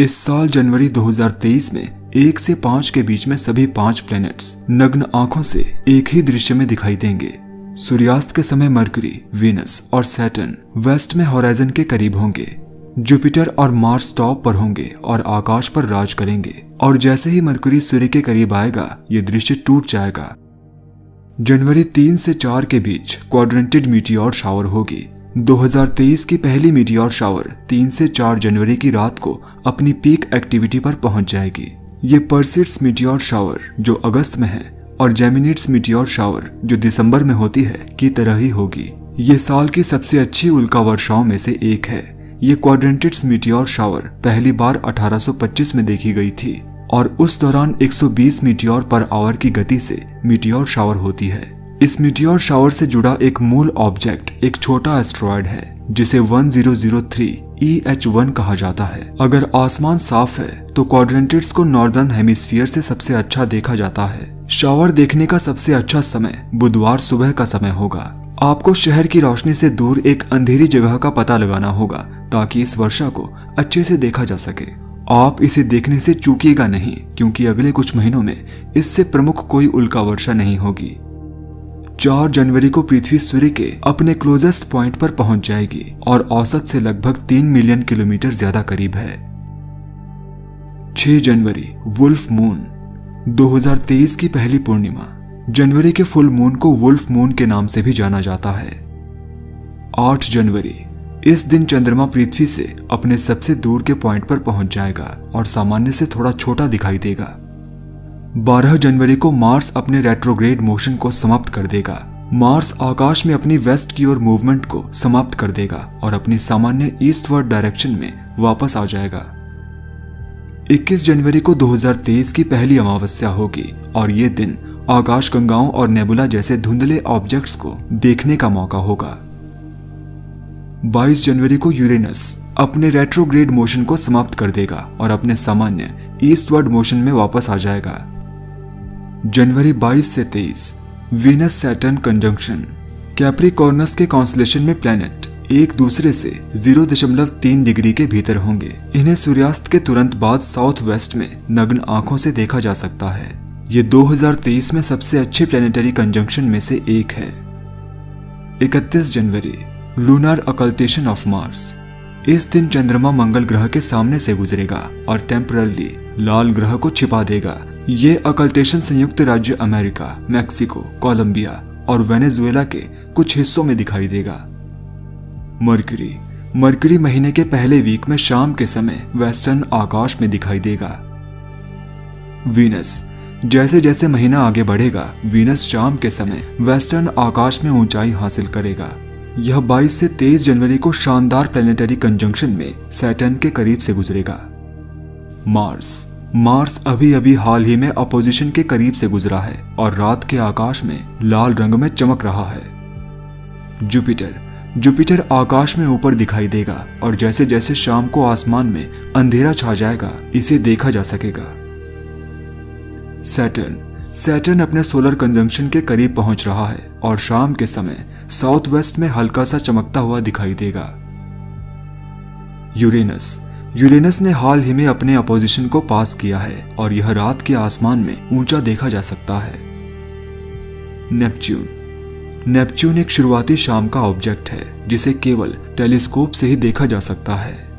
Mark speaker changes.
Speaker 1: इस साल जनवरी 2023 में 1 से 5 के बीच में सभी 5 प्लैनेट्स नग्न आंखों से एक ही दृश्य में दिखाई देंगे। सूर्यास्त के समय मरकरी, वीनस और सैटर्न वेस्ट में होराइजन के करीब होंगे। जुपिटर और मार्स टॉप पर होंगे और आकाश पर राज करेंगे, और जैसे ही मरकरी सूर्य के करीब आएगा ये दृश्य टूट जाएगा। जनवरी 3 से 4 के बीच क्वाड्रेंटेड मीटियोर शावर होगी। 2023 की पहली मीटियोर शावर 3 से 4 जनवरी की रात को अपनी पीक एक्टिविटी पर पहुंच जाएगी। ये पर्सिड्स मीटियोर शावर जो अगस्त में है और जेमिनिड्स मीटियोर शावर जो दिसंबर में होती है की तरह ही होगी। ये साल की सबसे अच्छी उल्का वर्षाओं में से एक है। ये क्वाड्रेंटेड्स मीटियोर शावर पहली बार 1825 में देखी गई थी और उस दौरान 120 मीटियोर पर आवर की गति से मीटियोर शावर होती है। इस मीटियोर शावर से जुड़ा एक मूल ऑब्जेक्ट एक छोटा एस्ट्रॉयड है जिसे 1003 EH1 कहा जाता है। अगर आसमान साफ है तो क्वाड्रेंटेड्स को नॉर्दर्न हेमिस्फीयर से सबसे अच्छा देखा जाता है। शावर देखने का सबसे अच्छा समय बुधवार सुबह का समय होगा। आपको शहर की रोशनी से दूर एक अंधेरी जगह का पता लगाना होगा ताकि इस वर्षा को अच्छे से देखा जा सके। आप इसे देखने से चूकिएगा नहीं, क्योंकि अगले कुछ महीनों में इससे प्रमुख कोई उल्का वर्षा नहीं होगी। 4 जनवरी को पृथ्वी सूर्य के अपने क्लोजेस्ट पॉइंट पर पहुंच जाएगी और औसत से लगभग 3 मिलियन किलोमीटर ज्यादा करीब है। 6 जनवरी वुल्फ मून, 2023 की पहली पूर्णिमा। जनवरी के फुल मून को वुल्फ मून के नाम से भी जाना जाता है। 8 जनवरी, इस दिन चंद्रमा पृथ्वी से अपने सबसे दूर के पॉइंट पर पहुंच जाएगा और सामान्य से थोड़ा छोटा दिखाई देगा। 12 जनवरी को मार्स अपने रेट्रोग्रेड मोशन को समाप्त कर देगा। मार्स आकाश में अपनी वेस्ट की ओर मूवमेंट को समाप्त कर देगा और अपनी सामान्य ईस्टवर्ड डायरेक्शन में वापस आ जाएगा। 21 जनवरी को 2023 की पहली अमावस्या होगी और ये दिन आकाशगंगाओं और नेबुला जैसे धुंधले ऑब्जेक्ट्स को देखने का मौका होगा। 22 जनवरी को यूरेनस अपने रेट्रोग्रेड मोशन को समाप्त कर देगा और अपने सामान्य ईस्टवर्ड मोशन में वापस आ जाएगा। जनवरी 22 से 23 वीनस सैटर्न कंजंक्शन। कैप्रिकॉर्नस के कॉन्स्टेलेशन में प्लैनेट एक दूसरे से 0.3 डिग्री के भीतर होंगे। इन्हें सूर्यास्त के तुरंत बाद साउथ वेस्ट में नग्न आंखों से देखा जा सकता है। ये 2023 में सबसे अच्छे प्लैनेटरी कंजंक्शन में से एक है। 31 जनवरी लूनार अकल्टेशन ऑफ मार्स। इस दिन चंद्रमा मंगल ग्रह के सामने से गुजरेगा और टेम्परली लाल ग्रह को छिपा देगा। ये अकल्टेशन संयुक्त राज्य अमेरिका, मैक्सिको, कोलंबिया और वेनेजुएला के कुछ हिस्सों में दिखाई देगा। मरकरी महीने के पहले वीक में शाम के समय वेस्टर्न आकाश में दिखाई देगा। वीनस, जैसे जैसे महीना आगे बढ़ेगा वीनस शाम के समय वेस्टर्न आकाश में ऊंचाई हासिल करेगा। यह 22 से 23 जनवरी को शानदार प्लैनेटरी कंजंक्शन में सैटर्न के करीब से गुजरेगा। मार्स अभी अभी हाल ही में अपोजिशन के करीब से गुजरा है और रात के आकाश में लाल रंग में चमक रहा है। जुपिटर आकाश में ऊपर दिखाई देगा और जैसे जैसे शाम को आसमान में अंधेरा छा जाएगा इसे देखा जा सकेगा। सैटर्न अपने सोलर कंजंक्शन के करीब पहुंच रहा है और शाम के समय साउथ वेस्ट में हल्का सा चमकता हुआ दिखाई देगा। यूरेनस ने हाल ही में अपने अपोजिशन को पास किया है और यह रात के आसमान में ऊंचा देखा जा सकता है। नेपच्यून एक शुरुआती शाम का ऑब्जेक्ट है जिसे केवल टेलीस्कोप से ही देखा जा सकता है।